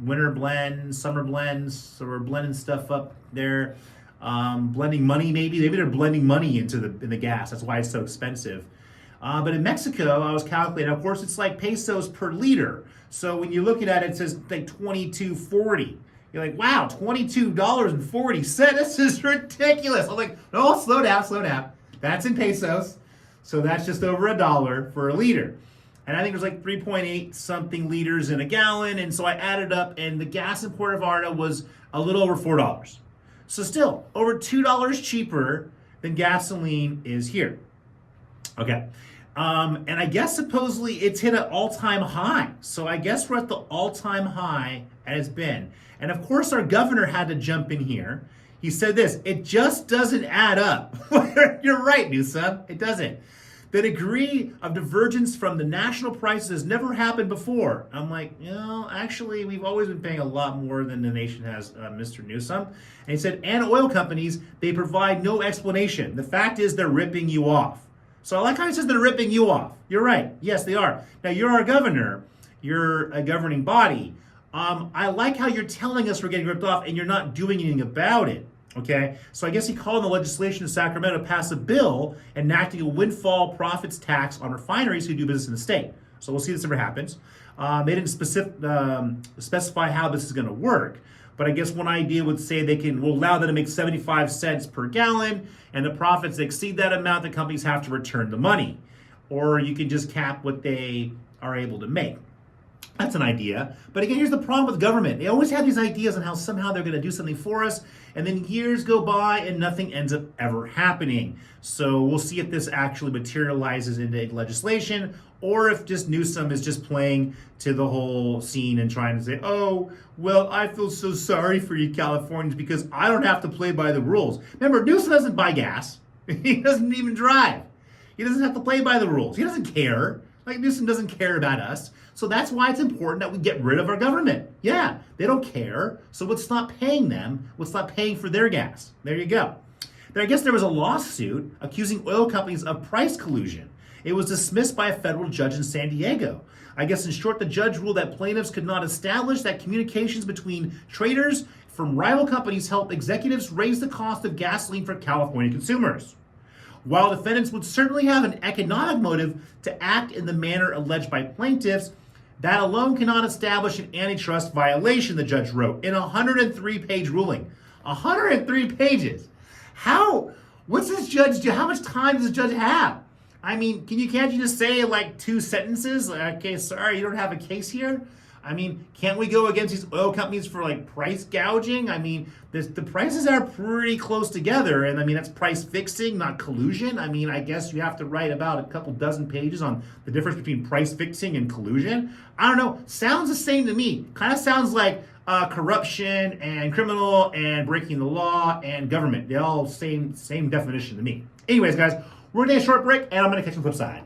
winter blends, summer blends. So we're blending stuff up there. Blending money, maybe they're blending money into the gas. That's why it's so expensive. But in Mexico, I was calculating. Of course, it's like pesos per liter. So when you look at it, it says like 22.40. You're like, wow, $22.40. This is ridiculous. I'm like, no, slow down. That's in pesos. So that's just over $1 for a liter. And I think there's like 3.8 something liters in a gallon. And so I added up, and the gas in Puerto Vallarta was a little over $4. So still over $2 cheaper than gasoline is here. Okay. And I guess supposedly it's hit an all-time high. So I guess we're at the all-time high as it's been. And of course our governor had to jump in here. He said this, it just doesn't add up. You're right, Newsom, it doesn't. The degree of divergence from the national prices has never happened before. I'm like, actually, we've always been paying a lot more than the nation has, Mr. Newsom. And he said, and oil companies, they provide no explanation. The fact is they're ripping you off. So I like how he says they're ripping you off. You're right. Yes, they are. Now, you're our governor. You're a governing body. I like how you're telling us we're getting ripped off and you're not doing anything about it. Okay, so I guess he called on the legislation in Sacramento to pass a bill enacting a windfall profits tax on refineries who do business in the state. So we'll see if this ever happens. They didn't specify how this is going to work, but I guess one idea would say will allow them to make 75 cents per gallon, and the profits that exceed that amount, the companies have to return the money. Or you can just cap what they are able to make. That's an idea. But again, here's the problem with government. They always have these ideas on how somehow they're going to do something for us, and then years go by and nothing ends up ever happening. So we'll see if this actually materializes into legislation, or if just Newsom is just playing to the whole scene and trying to say, oh, well, I feel so sorry for you Californians because I don't have to play by the rules. Remember, Newsom doesn't buy gas. He doesn't even drive. He doesn't have to play by the rules. He doesn't care. Like, Newsom doesn't care about us. So that's why it's important that we get rid of our government. Yeah, they don't care. So let's stop paying them. Let's stop paying for their gas. There you go. Then I guess there was a lawsuit accusing oil companies of price collusion. It was dismissed by a federal judge in San Diego. I guess in short, the judge ruled that plaintiffs could not establish that communications between traders from rival companies helped executives raise the cost of gasoline for California consumers. While defendants would certainly have an economic motive to act in the manner alleged by plaintiffs, that alone cannot establish an antitrust violation, the judge wrote in a 103-page ruling. 103 pages. What's this judge do? How much time does the judge have? I mean, can't you just say like 2 sentences? Okay, sorry, you don't have a case here? I mean, can't we go against these oil companies for like price gouging? I mean, the prices are pretty close together, and I mean, that's price fixing, not collusion. I mean, I guess you have to write about a couple dozen pages on the difference between price fixing and collusion. I don't know, sounds the same to me. Kind of sounds like corruption and criminal and breaking the law and government. They all same definition to me. Anyways, guys, we're gonna take a short break, and I'm gonna catch you on the flip side.